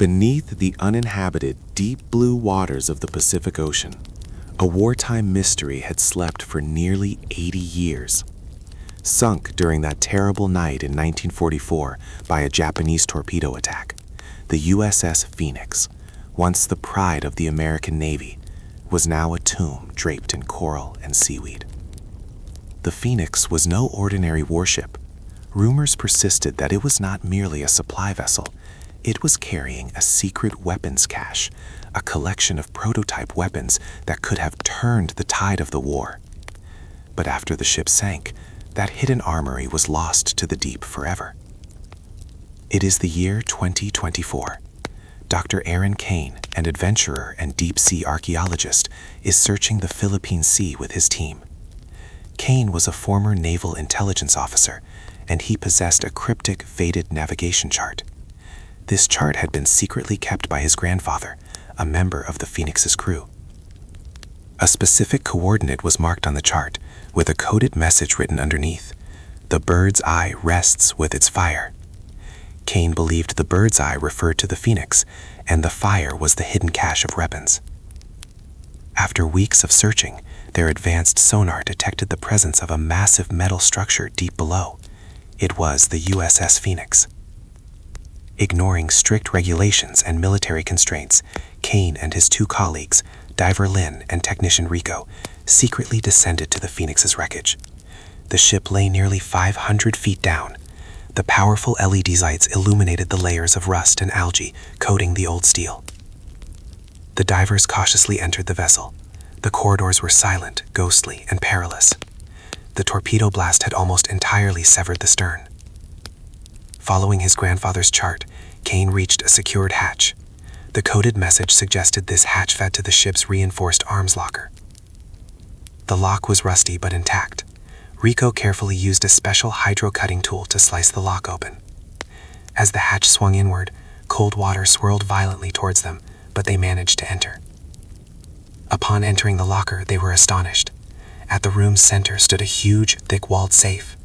Beneath the uninhabited, deep blue waters of the Pacific Ocean, a wartime mystery had slept for nearly 80 years. Sunk during that terrible night in 1944 by a Japanese torpedo attack, the USS Phoenix, once the pride of the American Navy, was now a tomb draped in coral and seaweed. The Phoenix was no ordinary warship. Rumors persisted that it was not merely a supply vessel. It was carrying a secret weapons cache, a collection of prototype weapons that could have turned the tide of the war. But after the ship sank, that hidden armory was lost to the deep forever. It is the year 2024. Dr. Kane, an adventurer and deep-sea archaeologist, is searching the Philippine Sea with his team. Kane was a former Naval Intelligence officer, and he possessed a cryptic, faded navigation chart. This chart had been secretly kept by his grandfather, a member of the Phoenix's crew. A specific coordinate was marked on the chart, with a coded message written underneath. The bird's eye rests with its fire. Kane believed the bird's eye referred to the Phoenix, and the fire was the hidden cache of weapons. After weeks of searching, their advanced sonar detected the presence of a massive metal structure deep below. It was the USS Phoenix. Ignoring strict regulations and military constraints, Kane and his two colleagues, Diver Lin and Technician Rico, secretly descended to the Phoenix's wreckage. The ship lay nearly 500 feet down. The powerful LED lights illuminated the layers of rust and algae coating the old steel. The divers cautiously entered the vessel. The corridors were silent, ghostly, and perilous. The torpedo blast had almost entirely severed the stern. Following his grandfather's chart, Kane reached a secured hatch. The coded message suggested this hatch fed to the ship's reinforced arms locker. The lock was rusty but intact. Rico carefully used a special hydro-cutting tool to slice the lock open. As the hatch swung inward, cold water swirled violently towards them, but they managed to enter. Upon entering the locker, they were astonished. At the room's center stood a huge, thick-walled safe.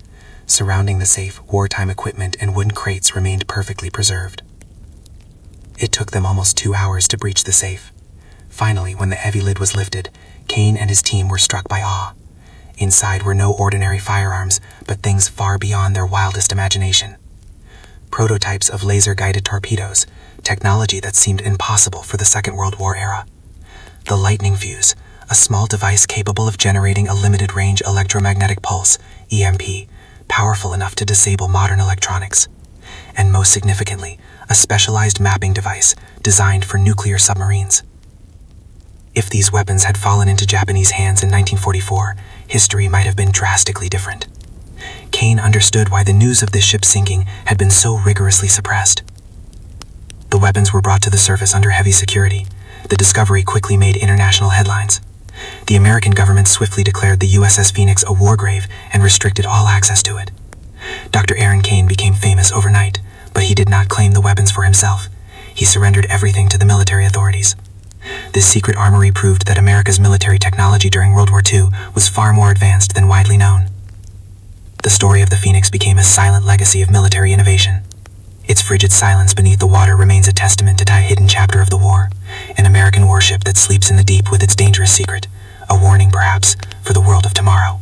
Surrounding the safe, wartime equipment and wooden crates remained perfectly preserved. It took them almost 2 hours to breach the safe. Finally, when the heavy lid was lifted, Kane and his team were struck by awe. Inside were no ordinary firearms, but things far beyond their wildest imagination. Prototypes of laser-guided torpedoes, technology that seemed impossible for the Second World War era. The lightning fuse, a small device capable of generating a limited-range electromagnetic pulse, EMP, powerful enough to disable modern electronics. And most significantly, a specialized mapping device designed for nuclear submarines. If these weapons had fallen into Japanese hands in 1944, history might have been drastically different. Kane understood why the news of this ship sinking had been so rigorously suppressed. The weapons were brought to the surface under heavy security. The discovery quickly made international headlines. The American government swiftly declared the USS Phoenix a war grave and restricted all access to it. Dr. Kane became famous overnight, but he did not claim the weapons for himself. He surrendered everything to the military authorities. This secret armory proved that America's military technology during World War II was far more advanced than widely known. The story of the Phoenix became a silent legacy of military innovation. Its frigid silence beneath the water remains a testament to that hidden chapter of the war, an American warship that sleeps in the deep with its dangerous secret, a warning perhaps for the world of tomorrow.